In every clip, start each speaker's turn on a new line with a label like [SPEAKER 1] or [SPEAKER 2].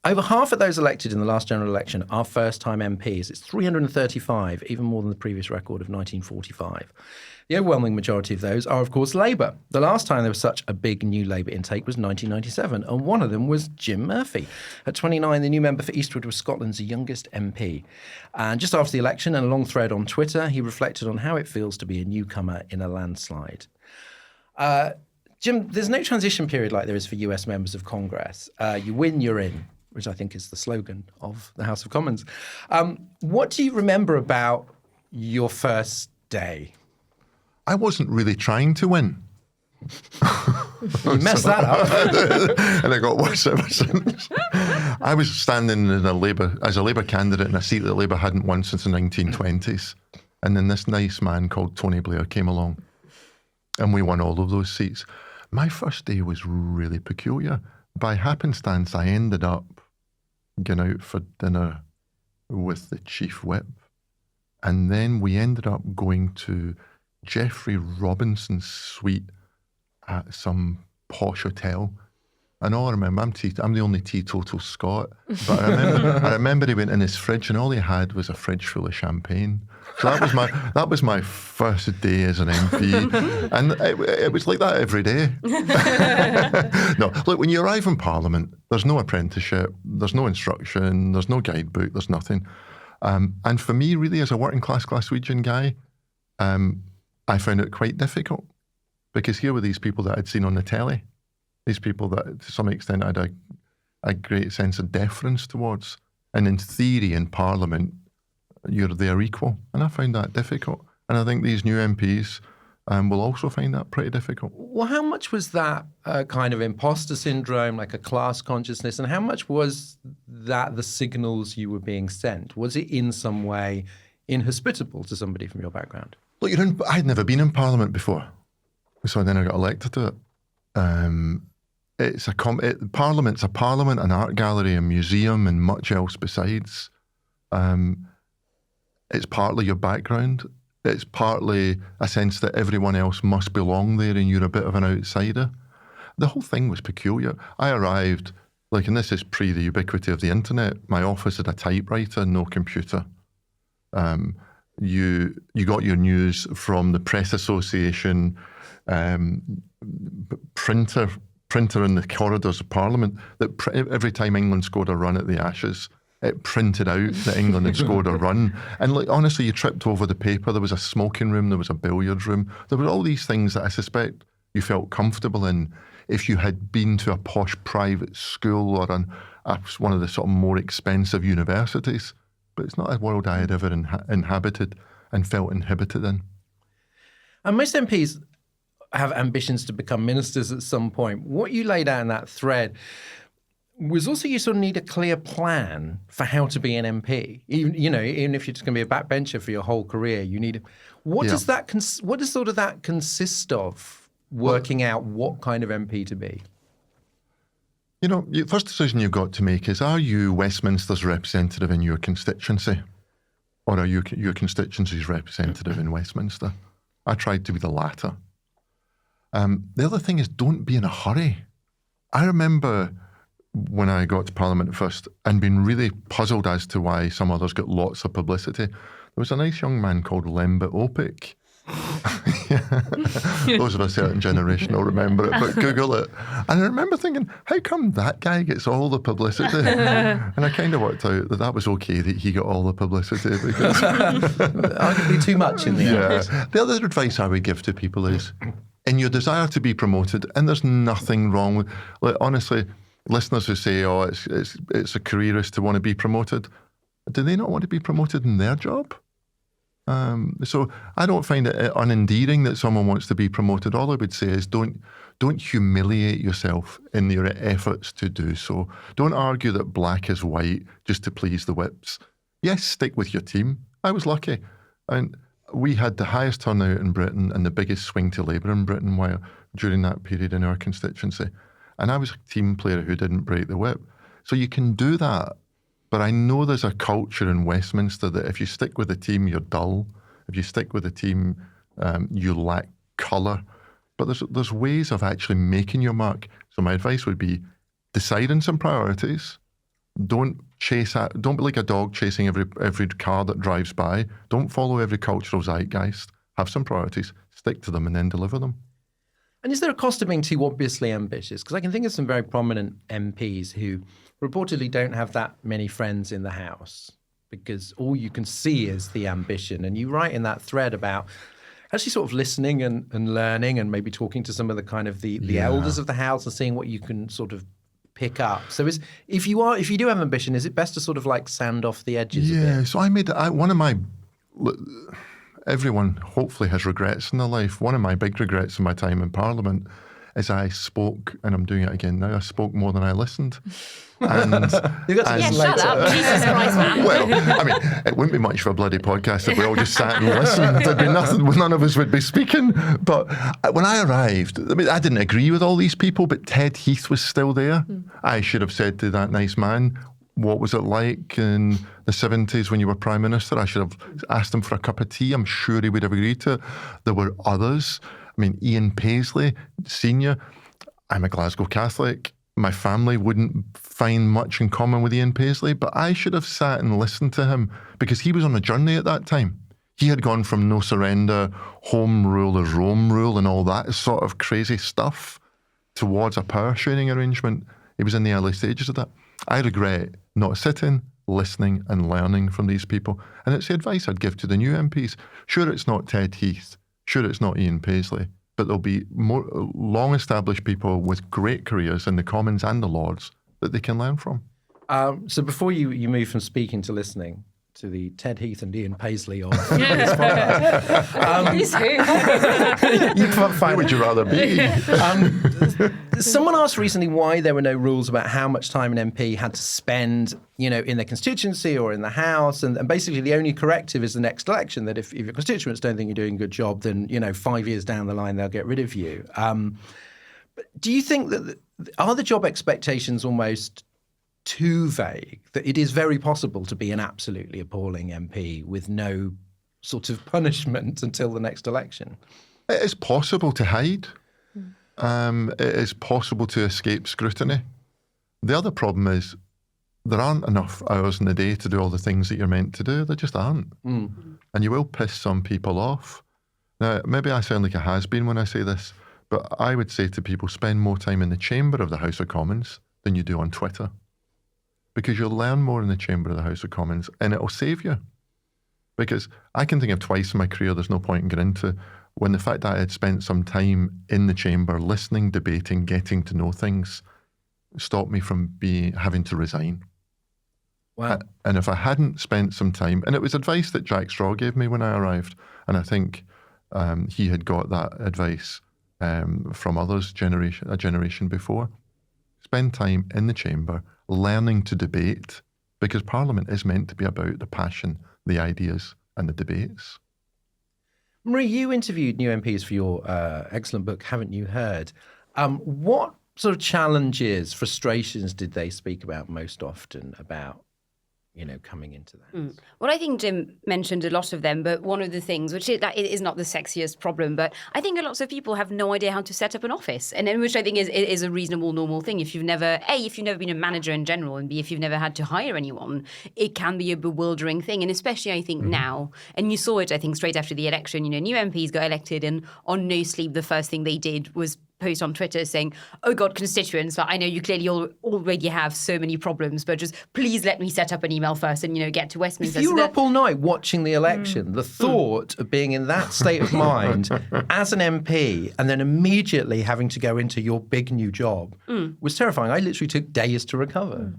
[SPEAKER 1] Over half of those elected in the last general election are first-time MPs. It's 335, even more than the previous record of 1945. The overwhelming majority of those are, of course, Labour. The last time there was such a big new Labour intake was 1997, and one of them was Jim Murphy. At 29, the new member for Eastwood was Scotland's youngest MP. And just after the election, in a long thread on Twitter, he reflected on how it feels to be a newcomer in a landslide. Jim, there's no transition period like there is for US members of Congress. You win, you're in, which I think is the slogan of the House of Commons. What do you remember about your first day?
[SPEAKER 2] I wasn't really trying to win.
[SPEAKER 1] You messed that up.
[SPEAKER 2] And it got worse ever since. I was standing as a Labour candidate in a seat that Labour hadn't won since the 1920s. And then this nice man called Tony Blair came along. And we won all of those seats. My first day was really peculiar. By happenstance, I ended up going out for dinner with the chief whip. And then we ended up going to Geoffrey Robinson's suite at some posh hotel. And all I remember, I'm the only teetotal Scot, but I remember he went in his fridge and all he had was a fridge full of champagne. So that was my first day as an MP, and it was like that every day. No, look, when you arrive in Parliament, there's no apprenticeship, there's no instruction, there's no guidebook, there's nothing. And for me, really, as a working class Glaswegian guy, I found it quite difficult because here were these people that I'd seen on the telly, these people that to some extent I had a great sense of deference towards. And in theory, in Parliament, you're their equal. And I found that difficult. And I think these new MPs will also find that pretty difficult.
[SPEAKER 1] Well, how much was that kind of imposter syndrome, like a class consciousness, and how much was that the signals you were being sent? Was it in some way inhospitable to somebody from your background?
[SPEAKER 2] Look, I'd never been in Parliament before, so then I got elected to it. Parliament's a parliament, an art gallery, a museum, and much else besides. It's partly your background. It's partly a sense that everyone else must belong there and you're a bit of an outsider. The whole thing was peculiar. I arrived, and this is pre the ubiquity of the internet, my office had a typewriter, no computer. You got your news from the Press Association, printer in the corridors of Parliament, that every time England scored a run at the Ashes, it printed out that England had scored a run. And honestly, you tripped over the paper. There was a smoking room, there was a billiards room. There were all these things that I suspect you felt comfortable in if you had been to a posh private school or one of the sort of more expensive universities. But it's not a world I had ever inhabited and felt inhibited in.
[SPEAKER 1] And most MPs have ambitions to become ministers at some point. What you laid out in that thread was also you sort of need a clear plan for how to be an MP. Even if you're just going to be a backbencher for your whole career, you need. What does that consist of? Working out what kind of MP to be. The
[SPEAKER 2] first decision you've got to make is: are you Westminster's representative in your constituency, or are you your constituency's representative in Westminster? I tried to be the latter. The other thing is, don't be in a hurry. I remember when I got to Parliament first and been really puzzled as to why some others got lots of publicity. There was a nice young man called Lembit Opik. Those of a certain generation will remember it, but Google it. And I remember thinking, how come that guy gets all the publicity? And I kind of worked out that was okay that he got all the publicity because
[SPEAKER 1] arguably too much in the end.
[SPEAKER 2] The other advice I would give to people is, in your desire to be promoted, and there's nothing wrong with, honestly, listeners who say, it's a careerist to want to be promoted, do they not want to be promoted in their job? So I don't find it unendearing that someone wants to be promoted. All I would say is don't humiliate yourself in your efforts to do so. Don't argue that black is white just to please the whips. Yes, stick with your team. I was lucky. And we had the highest turnout in Britain and the biggest swing to Labour in Britain during that period in our constituency. And I was a team player who didn't break the whip. So you can do that. But I know there's a culture in Westminster that if you stick with the team, you're dull. If you stick with the team, you lack colour. But there's ways of actually making your mark. So my advice would be decide on some priorities, Don't be like a dog chasing every car that drives by. Don't follow every cultural zeitgeist. Have some priorities, stick to them, and then deliver them.
[SPEAKER 1] And is there a cost of being too obviously ambitious? Because I can think of some very prominent MPs who reportedly don't have that many friends in the House because all you can see is the ambition. And you write in that thread about actually sort of listening and learning and maybe talking to some of the kind of the elders of the House and seeing what you can sort of pick up. So if you do have ambition, is it best to sort of like sand off the edges a bit?
[SPEAKER 2] Yeah, so one of my... Everyone hopefully has regrets in their life. One of my big regrets in my time in Parliament is I spoke, and I'm doing it again now, I spoke more than I listened. And
[SPEAKER 3] shut up. Jesus Christ, man.
[SPEAKER 2] Well, I mean, it wouldn't be much of a bloody podcast if we all just sat and listened. There'd be nothing, none of us would be speaking. But when I arrived, I mean, I didn't agree with all these people, but Ted Heath was still there. I should have said to that nice man, what was it like in the 70s when you were Prime Minister? I should have asked him for a cup of tea. I'm sure he would have agreed to it. There were others. I mean, Ian Paisley, Senior. I'm a Glasgow Catholic. My family wouldn't find much in common with Ian Paisley, but I should have sat and listened to him because he was on a journey at that time. He had gone from no surrender, home rule is Rome rule and all that sort of crazy stuff towards a power sharing arrangement. He was in the early stages of that. I regret not sitting, listening and learning from these people. And it's the advice I'd give to the new MPs. Sure, it's not Ted Heath. Sure, it's not Ian Paisley. But there'll be more long-established people with great careers in the Commons and the Lords that they can learn from.
[SPEAKER 1] So before you move from speaking to listening to the Ted Heath and Ian Paisley of this podcast,
[SPEAKER 2] Who would you rather be?
[SPEAKER 1] Someone asked recently why there were no rules about how much time an MP had to spend, in their constituency or in the House. And basically the only corrective is the next election, that if your constituents don't think you're doing a good job, then, 5 years down the line, they'll get rid of you. But do you think that are the job expectations almost too vague, that it is very possible to be an absolutely appalling MP with no sort of punishment until the next election?
[SPEAKER 2] It is possible to hide. It is possible to escape scrutiny. The other problem is there aren't enough hours in the day to do all the things that you're meant to do. There just aren't. And you will piss some people off. Now, maybe I sound like a has-been when I say this, but I would say to people, spend more time in the chamber of the House of Commons than you do on Twitter. Because you'll learn more in the chamber of the House of Commons and it'll save you. Because I can think of twice in my career, there's no point in getting into, when the fact that I had spent some time in the chamber, listening, debating, getting to know things, stopped me from having to resign.
[SPEAKER 1] Wow.
[SPEAKER 2] And if I hadn't spent some time, and it was advice that Jack Straw gave me when I arrived, and I think he had got that advice from others a generation before. Spend time in the chamber, learning to debate, because Parliament is meant to be about the passion, the ideas and the debates.
[SPEAKER 1] Marie, you interviewed new MPs for your excellent book, Haven't You Heard? What sort of challenges, frustrations did they speak about most often about, coming into that?
[SPEAKER 3] Well, I think Jim mentioned a lot of them, but one of the things, which it is not the sexiest problem, but I think lots of people have no idea how to set up an office, and which I think is a reasonable, normal thing. If you've never been a manager in general, and B, if you've never had to hire anyone, it can be a bewildering thing, and especially I think now, and you saw it, I think, straight after the election, new MPs got elected, and on No Sleep, the first thing they did was post on Twitter saying, oh God, constituents, I know you clearly already have so many problems, but just please let me set up an email first and, get to Westminster.
[SPEAKER 1] If you were up all night watching the election, the thought of being in that state of mind as an MP and then immediately having to go into your big new job was terrifying. I literally took days to recover.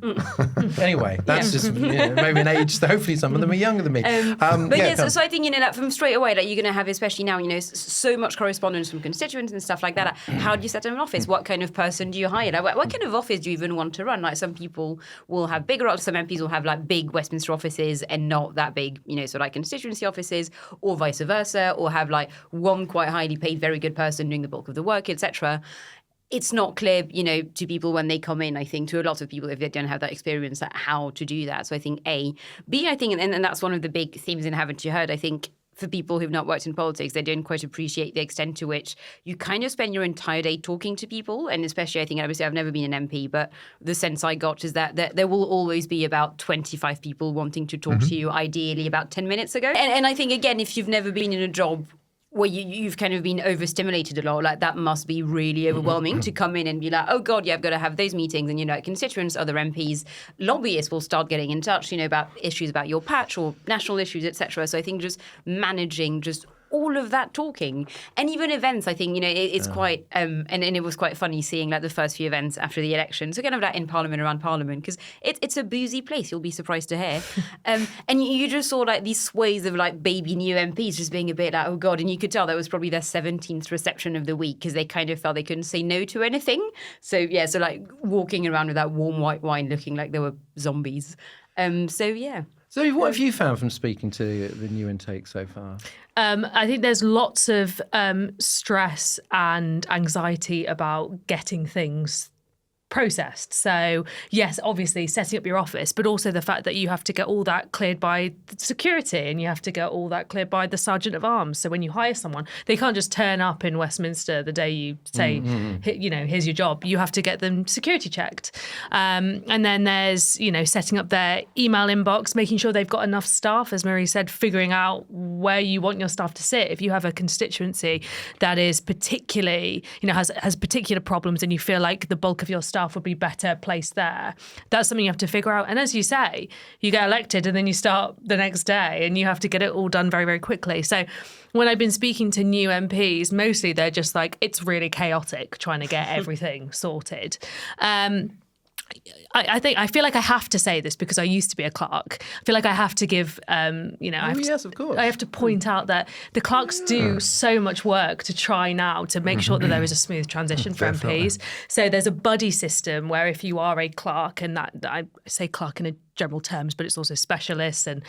[SPEAKER 1] Anyway, that's just maybe an age, so hopefully some of them are younger than me.
[SPEAKER 3] So I think, that from straight away, that you're going to have, especially now, so much correspondence from constituents and stuff like that. How do you set up an office? What kind of person do you hire? What kind of office do you even want to run? Like, some people will have bigger, some MPs will have like big Westminster offices and not that big, so like constituency offices, or vice versa, or have like one quite highly paid, very good person doing the bulk of the work, etc. It's not clear, to people when they come in, I think, to a lot of people, if they don't have that experience, how to do that. So I think A. B, I think, and that's one of the big themes in Haven't You Heard, I think, for people who've not worked in politics, they don't quite appreciate the extent to which you kind of spend your entire day talking to people. And especially, I think, obviously, I've never been an MP, but the sense I got is that there will always be about 25 people wanting to talk to you, ideally about 10 minutes ago. And I think, again, if you've never been in a job where you've kind of been overstimulated a lot, like that must be really overwhelming to come in and be like, oh God, yeah, I've got to have those meetings. And, constituents, other MPs, lobbyists will start getting in touch, about issues about your patch or national issues, etc. So I think just managing just all of that talking, and even events, I think, it's quite, and it was quite funny seeing like the first few events after the election. So kind of like in Parliament, around Parliament, because it's a boozy place, you'll be surprised to hear. And you just saw like these sways of like baby new MPs just being a bit like, oh God, and you could tell that was probably their 17th reception of the week because they kind of felt they couldn't say no to anything. So yeah, so like walking around with that warm white wine looking like they were zombies.
[SPEAKER 1] So what have you found from speaking to the new intake so far?
[SPEAKER 4] I think there's lots of stress and anxiety about getting things processed. So yes, obviously setting up your office, but also the fact that you have to get all that cleared by security and you have to get all that cleared by the Sergeant of Arms. So when you hire someone, they can't just turn up in Westminster the day you say, here's your job. You have to get them security checked. And then there's, setting up their email inbox, making sure they've got enough staff, as Marie said, figuring out where you want your staff to sit. If you have a constituency that is particularly, has particular problems and you feel like the bulk of your staff would be better placed there, that's something you have to figure out. And as you say, you get elected and then you start the next day and you have to get it all done very, very quickly. So when I've been speaking to new MPs, mostly they're just like, it's really chaotic trying to get everything sorted. I feel like I have to say this because I used to be a clerk. I feel like I have to give,
[SPEAKER 1] yes, of course.
[SPEAKER 4] I have to point out that the clerks do so much work to try now to make sure that there is a smooth transition for MPs. So there's a buddy system where if you are a clerk, and that I say clerk in a general terms, but it's also specialists and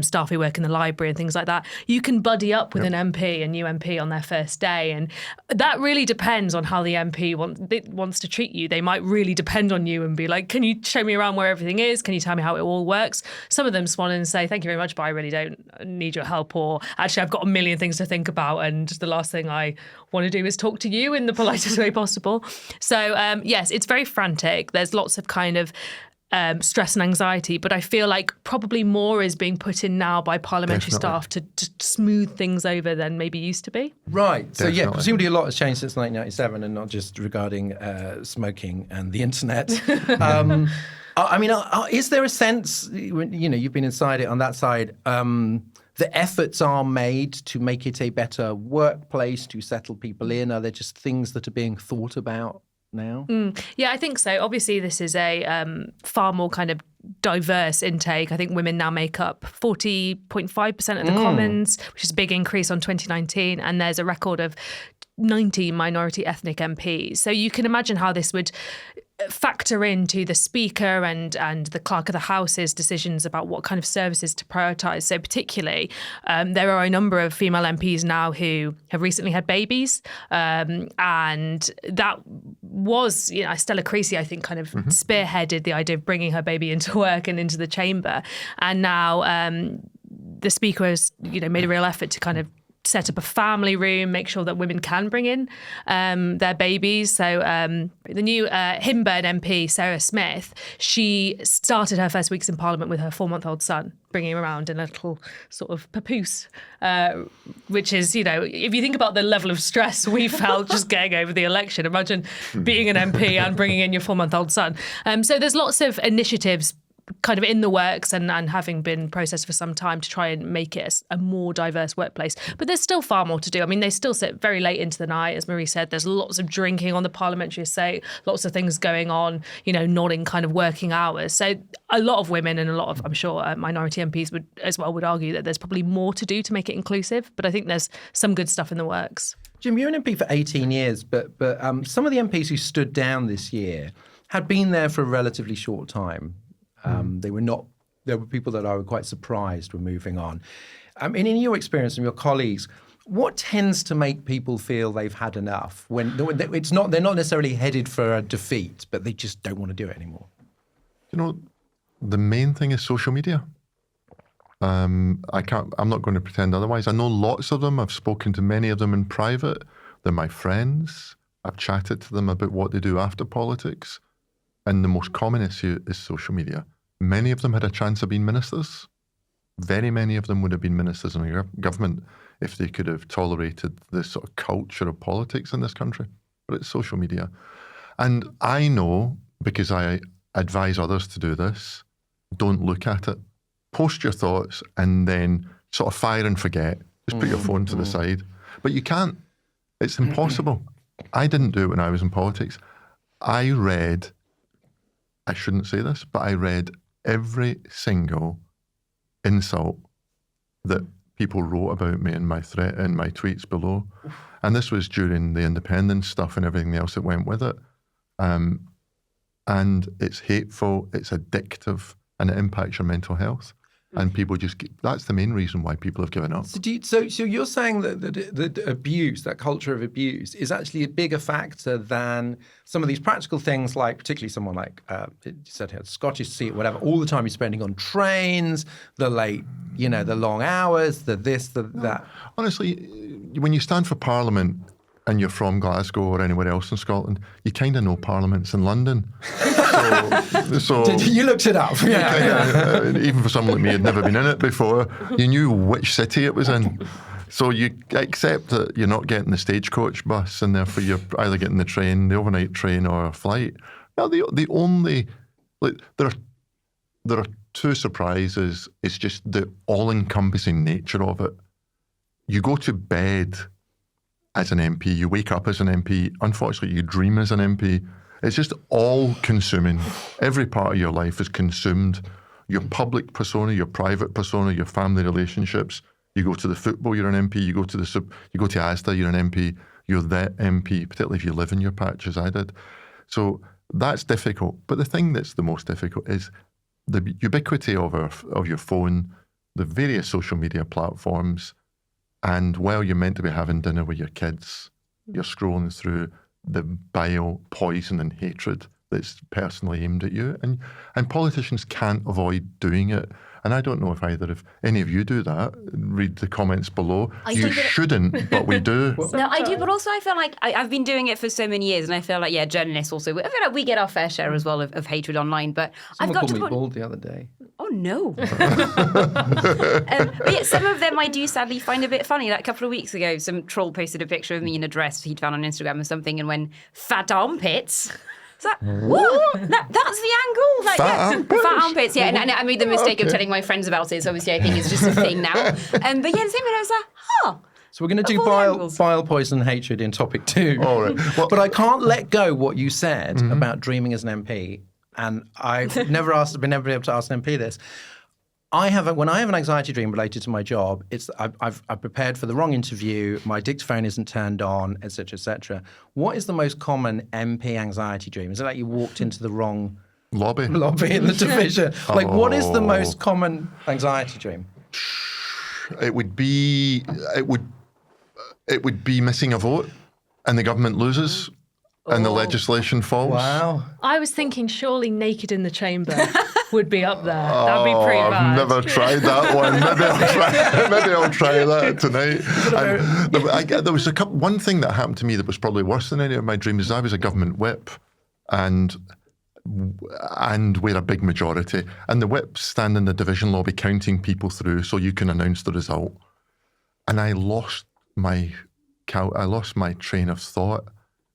[SPEAKER 4] staff who work in the library and things like that. You can buddy up with an MP, a new MP on their first day. And that really depends on how the MP wants to treat you. They might really depend on you and be like, can you show me around where everything is? Can you tell me how it all works? Some of them swan and say, thank you very much, but I really don't need your help. Or actually, I've got a million things to think about. And the last thing I want to do is talk to you in the politest way possible. So yes, it's very frantic. There's lots of kind of stress and anxiety, but I feel like probably more is being put in now by parliamentary staff to smooth things over than maybe used to be.
[SPEAKER 1] Right. So yeah, presumably a lot has changed since 1997, and not just regarding smoking and the internet. Is there a sense, you've been inside it on that side, the efforts are made to make it a better workplace, to settle people in? Are there just things that are being thought about now?
[SPEAKER 4] Yeah, I think so. Obviously, this is a far more kind of diverse intake. I think women now make up 40.5% of the Commons, which is a big increase on 2019. And there's a record of 90 minority ethnic MPs. So you can imagine how this would factor into the Speaker and the Clerk of the House's decisions about what kind of services to prioritise. So particularly, there are a number of female MPs now who have recently had babies. And that was, Stella Creasy, I think, kind of spearheaded the idea of bringing her baby into work and into the chamber. And now the Speaker has, made a real effort to kind of set up a family room, make sure that women can bring in their babies. So the new Himburn MP, Sarah Smith, she started her first weeks in Parliament with her 4-month-old son, bringing him around in a little sort of papoose, which is, if you think about the level of stress we felt just getting over the election, imagine being an MP and bringing in your 4-month-old son. So there's lots of initiatives kind of in the works and having been processed for some time to try and make it a more diverse workplace. But there's still far more to do. I mean, they still sit very late into the night. As Marie said, there's lots of drinking on the parliamentary estate, lots of things going on, not in kind of working hours. So a lot of women and a lot of, I'm sure, minority MPs would argue that there's probably more to do to make it inclusive. But I think there's some good stuff in the works.
[SPEAKER 1] Jim, you're an MP for 18 years, but some of the MPs who stood down this year had been there for a relatively short time. There were people that I was quite surprised were moving on. In your experience and your colleagues, what tends to make people feel they've had enough when they're not necessarily headed for a defeat, but they just don't want to do it anymore?
[SPEAKER 2] The main thing is social media. I'm not going to pretend otherwise. I know lots of them. I've spoken to many of them in private. They're my friends. I've chatted to them about what they do after politics. And the most common issue is social media. Many of them had a chance of being ministers. Very many of them would have been ministers in a government if they could have tolerated this sort of culture of politics in this country. But it's social media. And I know, because I advise others to do this, don't look at it. Post your thoughts and then sort of fire and forget. Just put your phone to the side. But you can't. It's impossible. I didn't do it when I was in politics. I shouldn't say this, but I read every single insult that people wrote about me in my tweets below. And this was during the independence stuff and everything else that went with it. And it's hateful, it's addictive, and it impacts your mental health. And people that's the main reason why people have given up.
[SPEAKER 1] So you're saying that the abuse, that culture of abuse, is actually a bigger factor than some of these practical things, like particularly someone like, you said here, Scottish seat, whatever, all the time you're spending on trains, the late, the long hours, the this, the that. Honestly,
[SPEAKER 2] when you stand for Parliament and you're from Glasgow or anywhere else in Scotland, you kind of know Parliament's in London. So
[SPEAKER 1] you looked it up. Yeah.
[SPEAKER 2] Even for someone like me who'd never been in it before, you knew which city it was in. So you accept that you're not getting the stagecoach bus, and therefore you're either getting the train, the overnight train, or a flight. Now, the only, there are two surprises. It's just the all-encompassing nature of it. You go to bed as an MP, you wake up as an MP, unfortunately you dream as an MP. It's just all-consuming. Every part of your life is consumed. Your public persona, your private persona, your family relationships. You go to the football, you're an MP. You go to Asda, you're an MP. You're that MP, particularly if you live in your patch, as I did. So that's difficult. But the thing that's the most difficult is the ubiquity of your phone, the various social media platforms, and while you're meant to be having dinner with your kids, you're scrolling through the bile, poison and hatred that's personally aimed at you. And politicians can't avoid doing it. And I don't know if any of you do that. Read the comments below. You shouldn't, but we do.
[SPEAKER 3] No, I do, but also I feel like I've been doing it for so many years, and I feel like, journalists also, I feel like we get our fair share as well of hatred online, but
[SPEAKER 1] Someone called me bald the other day.
[SPEAKER 3] Oh, no. But yeah, some of them I do sadly find a bit funny. Like a couple of weeks ago, some troll posted a picture of me in a dress he'd found on Instagram or something, and when fat armpits... It's like, what? That's the angle. Like, fat armpits. Yeah, and I made the mistake of telling my friends about it. So obviously, I think it's just a thing now. But yeah, the same way I was like,
[SPEAKER 1] So we're going to do bile, poison, and hatred in topic 2.
[SPEAKER 2] All right. Well,
[SPEAKER 1] but I can't let go what you said about dreaming as an MP, and I've been never able to ask an MP this. When I have an anxiety dream related to my job, it's I've prepared for the wrong interview, my dictaphone isn't turned on, etc., etc. What is the most common MP anxiety dream? Is it like you walked into the wrong
[SPEAKER 2] lobby
[SPEAKER 1] in the division? Like, what is the most common anxiety dream?
[SPEAKER 2] It would be missing a vote, and the government loses, and the legislation falls.
[SPEAKER 1] Wow!
[SPEAKER 4] I was thinking surely naked in the chamber would be up there. That'd be pretty bad.
[SPEAKER 2] I've never tried that one. Maybe I'll try that tonight. There was one thing that happened to me that was probably worse than any of my dreams. I was a government whip, and we're a big majority, and the whips stand in the division lobby counting people through so you can announce the result. And I lost my train of thought,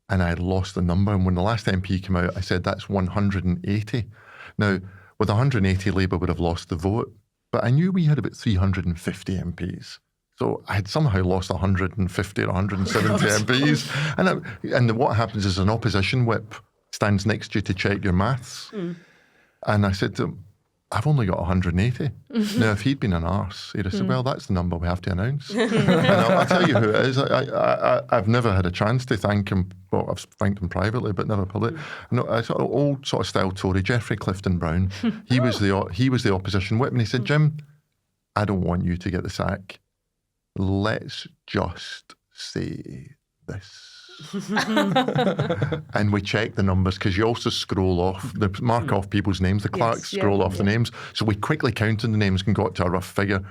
[SPEAKER 2] and I lost the number. And when the last MP came out, I said that's 180. Now, with 180, Labour would have lost the vote, but I knew we had about 350 MPs. So I had somehow lost 150 or 170 MPs. And what happens is an opposition whip stands next to you to check your maths. And I said to him, I've only got 180. Now, if he'd been an arse, he'd have said, well, that's the number we have to announce. And I'll tell you who it is. I've never had a chance to thank him. Well, I've thanked him privately, but never publicly. No, I sort of old sort of style Tory, Geoffrey Clifton Brown. He was the opposition whip, and he said, Jim, I don't want you to get the sack. Let's just say this. And we checked the numbers because you also scroll off, mark off people's names. The clerks scroll off the names. So we quickly counted the names and got to a rough figure.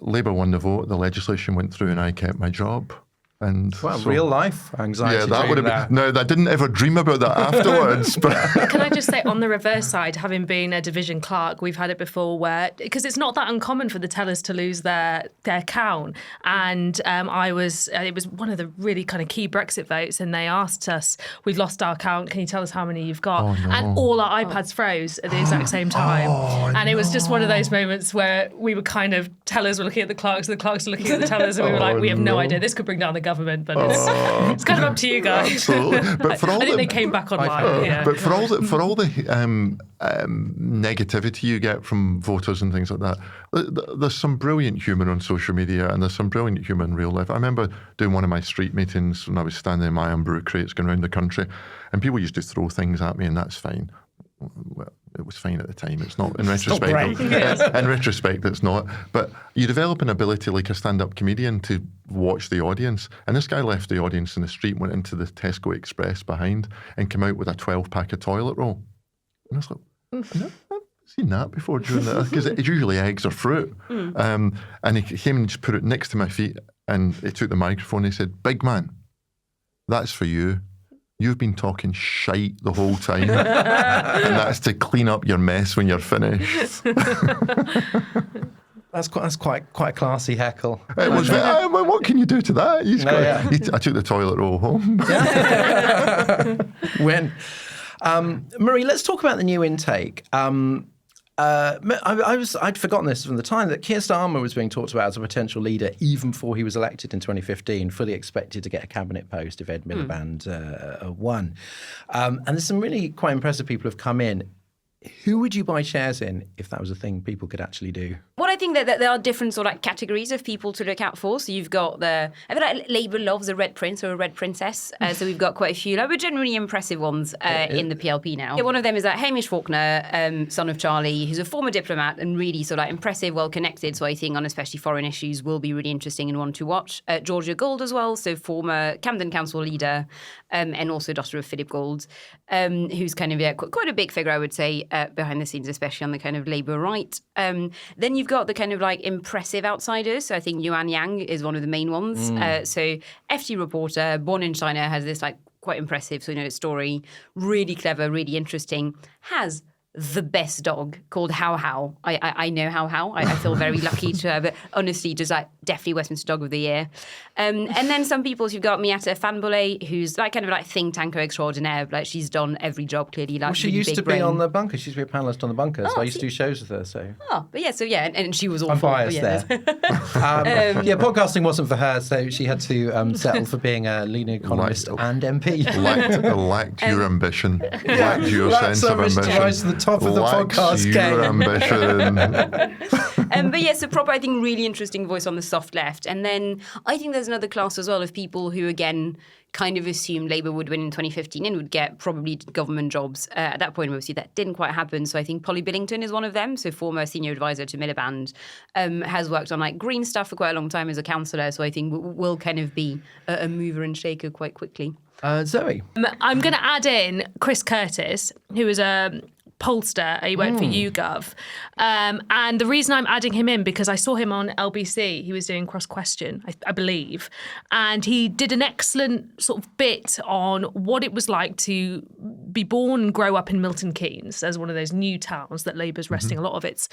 [SPEAKER 2] Labour won the vote, the legislation went through, and I kept my job. And
[SPEAKER 1] well, real life anxiety.
[SPEAKER 2] Yeah, that would have been. No, I didn't ever dream about that afterwards. But
[SPEAKER 4] can I just say, on the reverse side, having been a division clerk, we've had it before where, because it's not that uncommon for the tellers to lose their count. And it was one of the really kind of key Brexit votes, and they asked us, "We've lost our count. Can you tell us how many you've got?"
[SPEAKER 2] Oh, no.
[SPEAKER 4] And all our iPads froze at the exact same time. And it was just one of those moments where we were kind of, tellers were looking at the clerks, and the clerks were looking at the tellers, and we were like, "We have no idea. This could bring down the government, but it's kind of up to you guys."
[SPEAKER 2] Absolutely. But for all
[SPEAKER 4] I think they came back online. Yeah.
[SPEAKER 2] But for all the negativity you get from voters and things like that, there's some brilliant humour on social media, and there's some brilliant humour in real life. I remember doing one of my street meetings when I was standing in my own brew crates going around the country, and people used to throw things at me, and that's fine. Well, it was fine at the time. It's not in retrospect. In retrospect, it's not. But you develop an ability, like a stand-up comedian, to watch the audience. And this guy left the audience in the street, went into the Tesco Express behind, and came out with a 12-pack of toilet roll. And I was like, I've seen that before during that, because it's usually eggs or fruit. And he came and just put it next to my feet, and he took the microphone and he said, "Big man, that's for you. You've been talking shite the whole time, and that's to clean up your mess when you're finished."
[SPEAKER 1] That's quite a classy heckle.
[SPEAKER 2] It was. What can you do to that? I took the toilet roll home.
[SPEAKER 1] Win. Marie, let's talk about the new intake. I'd forgotten this from the time that Keir Starmer was being talked about as a potential leader even before he was elected in 2015, fully expected to get a cabinet post if Ed Miliband won. And there's some really quite impressive people who've come in. Who would you buy shares in if that was a thing people could actually do?
[SPEAKER 3] Well, I think that there are different sort of like categories of people to look out for. So you've got I feel like Labour loves a red prince or a red princess. So we've got quite a few, but generally impressive ones in the PLP now. Yeah, one of them is Hamish Faulkner, son of Charlie, who's a former diplomat and really sort of like impressive, well connected. So I think on especially foreign issues will be really interesting and one to watch. Georgia Gould as well, so former Camden Council leader, and also daughter of Philip Gould, who's kind of quite a big figure, I would say, behind the scenes, especially on the kind of Labour right. Then you've got the kind of like impressive outsiders. So I think Yuan Yang is one of the main ones. So FT reporter, born in China, has this like quite impressive story, really clever, really interesting, has the best dog called How How. I know How How. I feel very lucky to have it. Honestly, just like definitely Westminster Dog of the Year. And then some people, you've got Miata Fanbole, who's like kind of like think tanker extraordinaire. Like she's done every job clearly. Like
[SPEAKER 1] she
[SPEAKER 3] really
[SPEAKER 1] used to
[SPEAKER 3] brain.
[SPEAKER 1] be on the Bunker. She used to be a panellist on the Bunker. So I used to do shows with her. So
[SPEAKER 3] and she was awful.
[SPEAKER 1] I'm biased there. Podcasting wasn't for her, so she had to settle for being a leading economist and MP.
[SPEAKER 2] Lacked your ambition. Lacked your sense of ambition.
[SPEAKER 1] Top of the podcast game.
[SPEAKER 2] Ambition.
[SPEAKER 3] So proper, I think, really interesting voice on the soft left. And then I think there's another class as well of people who, again, kind of assumed Labour would win in 2015 and would get probably government jobs. At that point, obviously, that didn't quite happen. So I think Polly Billington is one of them. So former senior advisor to Miliband, has worked on like green stuff for quite a long time as a councillor. So I think will kind of be a mover and shaker quite quickly.
[SPEAKER 1] Zoe?
[SPEAKER 4] I'm going to add in Chris Curtis, who is a pollster. He worked for YouGov. And the reason I'm adding him in, because I saw him on LBC. He was doing Cross Question, I believe. And he did an excellent sort of bit on what it was like to be born and grow up in Milton Keynes as one of those new towns that Labour's resting a lot of its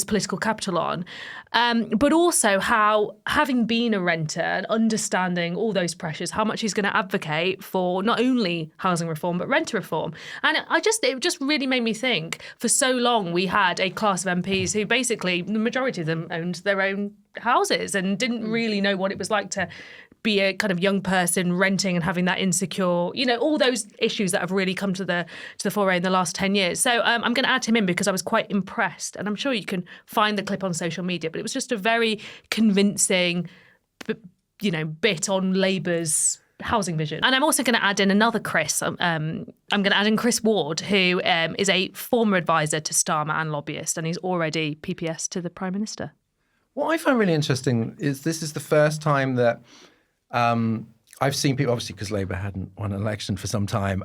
[SPEAKER 4] political capital on. But also how, having been a renter and understanding all those pressures, how much he's going to advocate for not only housing reform, but renter reform. And it just really made me think, for so long we had a class of MPs who basically, the majority of them owned their own houses and didn't really know what it was like to be a kind of young person renting and having that insecure, all those issues that have really come to the fore in the last 10 years. So I'm going to add him in because I was quite impressed. And I'm sure you can find the clip on social media, but it was just a very convincing, bit on Labour's housing vision. And I'm also going to add in another Chris. I'm going to add in Chris Ward, who is a former advisor to Starmer and lobbyist, and he's already PPS to the Prime Minister.
[SPEAKER 1] What I find really interesting is this is the first time that I've seen people, obviously because Labour hadn't won an election for some time.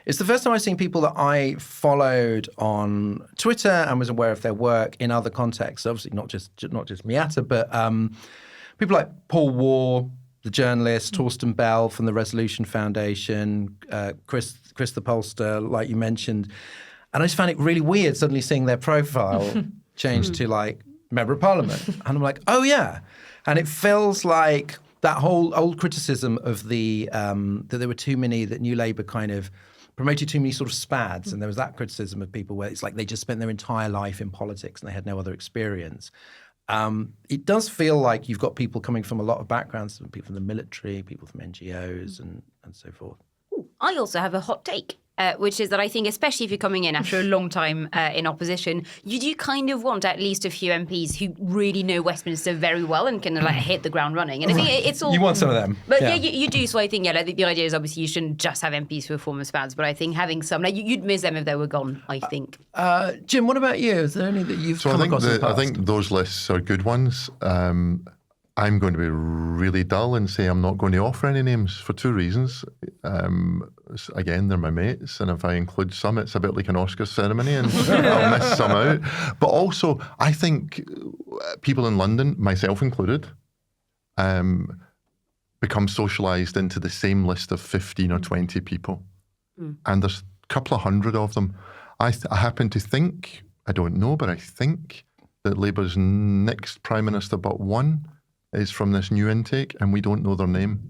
[SPEAKER 1] It's the first time I've seen people that I followed on Twitter and was aware of their work in other contexts. Obviously not just Miata, but people like Paul Waugh, the journalist, Torsten Bell from the Resolution Foundation, Chris the pollster, like you mentioned. And I just found it really weird suddenly seeing their profile changed to like Member of Parliament. And I'm like, oh yeah. And it feels like that whole old criticism of the that there were too many, that New Labour kind of promoted too many sort of spads. And there was that criticism of people where it's like they just spent their entire life in politics and they had no other experience. It does feel like you've got people coming from a lot of backgrounds, people from the military, people from NGOs and so forth.
[SPEAKER 3] I also have a hot take, which is that I think, especially if you're coming in after a long time in opposition, you do kind of want at least a few MPs who really know Westminster very well and can like hit the ground running. And I think it's all...
[SPEAKER 1] You want some of them.
[SPEAKER 3] But yeah, you do. So I think, like, the idea is obviously you shouldn't just have MPs who are former spads, but I think having some, like, you'd miss them if they were gone, I think.
[SPEAKER 1] Jim, what about you? Is there any that you've come across in the past?
[SPEAKER 2] I think those lists are good ones. I'm going to be really dull and say I'm not going to offer any names for two reasons. Again, they're my mates, and if I include some, it's a bit like an Oscars ceremony, and I'll miss some out. But also, I think people in London, myself included, become socialised into the same list of 15 or 20 people. And there's a couple of hundred of them. I happen to think, I don't know, but I think that Labour's next Prime Minister but one is from this new intake, and we don't know their name.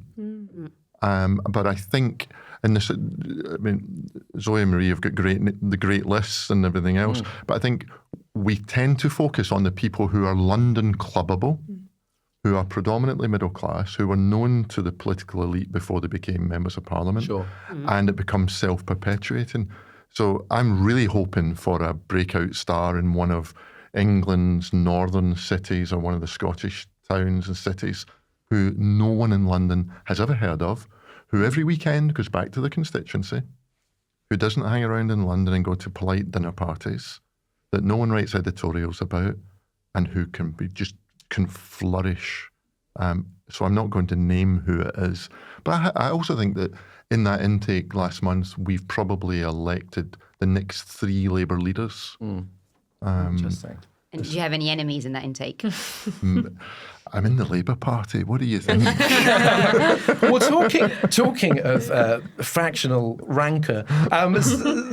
[SPEAKER 2] But I think in this, I mean, Zoe and Marie have got the great lists and everything else. But I think we tend to focus on the people who are London clubbable, who are predominantly middle class, who were known to the political elite before they became members of Parliament, and it becomes self-perpetuating. So I'm really hoping for a breakout star in one of England's northern cities or one of the Scottish towns and cities who no one in London has ever heard of, who every weekend goes back to the constituency, who doesn't hang around in London and go to polite dinner parties, that no one writes editorials about, and who can flourish. So I'm not going to name who it is. But I also think that in that intake last month, we've probably elected the next 3 Labour leaders.
[SPEAKER 1] Interesting.
[SPEAKER 3] And do you have any enemies in that intake?
[SPEAKER 2] I'm in the Labour Party. What do you think?
[SPEAKER 1] Well, talking of fractional rancour,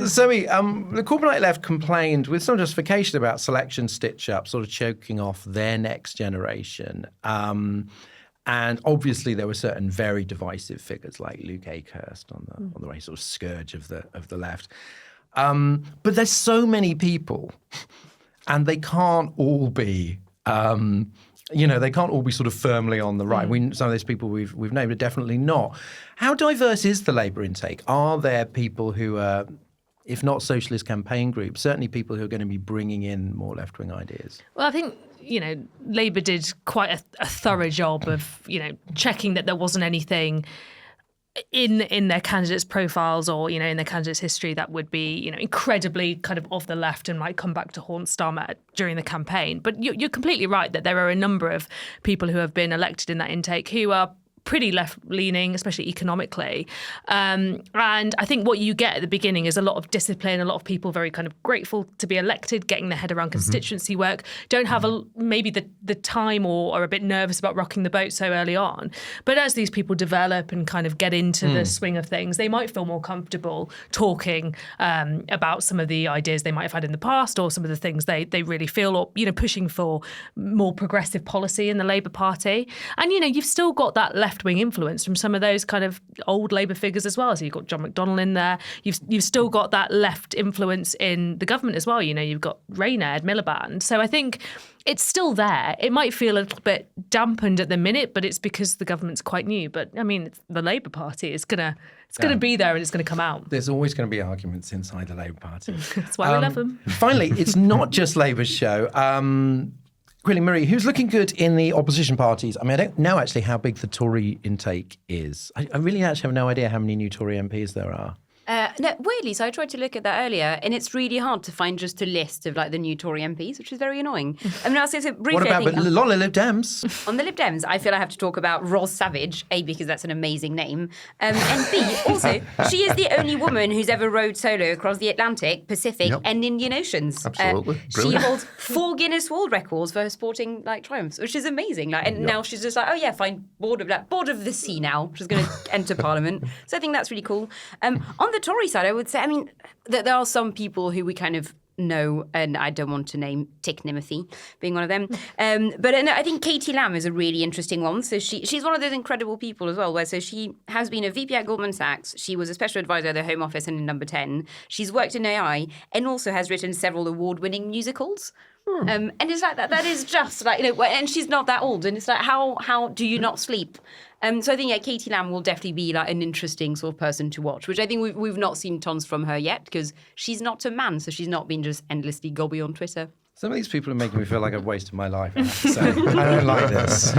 [SPEAKER 1] Zoe, the Corbynite left complained with some justification about selection stitch-up, sort of choking off their next generation. And obviously, there were certain very divisive figures like Luke Akehurst on the right, sort of scourge of the left. But there's so many people, and they can't all be. They can't all be sort of firmly on the right. Some of those people we've named are definitely not. How diverse is the Labour intake? Are there people who are, if not socialist campaign groups, certainly people who are going to be bringing in more left-wing ideas?
[SPEAKER 4] Well, I think, Labour did quite a thorough job of, checking that there wasn't anything in their candidates' profiles or, in their candidates' history that would be, incredibly kind of the left and might come back to haunt Starmer during the campaign. But you're completely right that there are a number of people who have been elected in that intake who are pretty left-leaning, especially economically. And I think what you get at the beginning is a lot of discipline, a lot of people very kind of grateful to be elected, getting their head around constituency work, don't have maybe the time or are a bit nervous about rocking the boat so early on. But as these people develop and kind of get into the swing of things, they might feel more comfortable talking about some of the ideas they might have had in the past or some of the things they really feel, or, pushing for more progressive policy in the Labour Party. And, you've still got that left-wing influence from some of those kind of old Labour figures as well. So you've got John McDonnell in there. You've still got that left influence in the government as well. You've got Rayner, Ed Miliband. So I think it's still there. It might feel a little bit dampened at the minute, but it's because the government's quite new. But I mean, the Labour Party is gonna be there and it's gonna come out.
[SPEAKER 1] There's always going to be arguments inside the Labour Party.
[SPEAKER 4] That's why we love them.
[SPEAKER 1] Finally, it's not just Labour's show. Quickly, Marie, who's looking good in the opposition parties? I mean, I don't know actually how big the Tory intake is. I really actually have no idea how many new Tory MPs there are.
[SPEAKER 3] No, weirdly, so I tried to look at that earlier, and it's really hard to find just a list of like the new Tory MPs, which is very annoying. I mean, I'll say so briefly.
[SPEAKER 1] What about
[SPEAKER 3] I think,
[SPEAKER 1] a lot of Lib Dems?
[SPEAKER 3] on the Lib Dems, I feel I have to talk about Ros Savage, A, because that's an amazing name, and B, also, she is the only woman who's ever rowed solo across the Atlantic, Pacific, and Indian Oceans.
[SPEAKER 2] Absolutely.
[SPEAKER 3] She
[SPEAKER 2] Brilliant.
[SPEAKER 3] holds 4 Guinness World Records for her sporting like triumphs, which is amazing. Like, and now she's just like, oh yeah, fine, board of the sea now. She's going to enter Parliament. So I think that's really cool. On the Tory side, I would say, I mean, there are some people who we kind of know, and I don't want to name Tick Nimothy being one of them. But I think Katie Lamb is a really interesting one. So she's one of those incredible people as well, where so she has been a VP at Goldman Sachs. She was a special advisor at the Home Office and in Number 10. She's worked in AI and also has written several award-winning musicals. And it's like that is just like, you know, and she's not that old. And it's like, how do you not sleep? So I think Katie Lamb will definitely be like an interesting sort of person to watch, which I think we've not seen tons from her yet because she's not a man, so she's not been just endlessly gobby on Twitter.
[SPEAKER 1] Some of these people are making me feel like I've wasted my life, I have to say. I don't like this.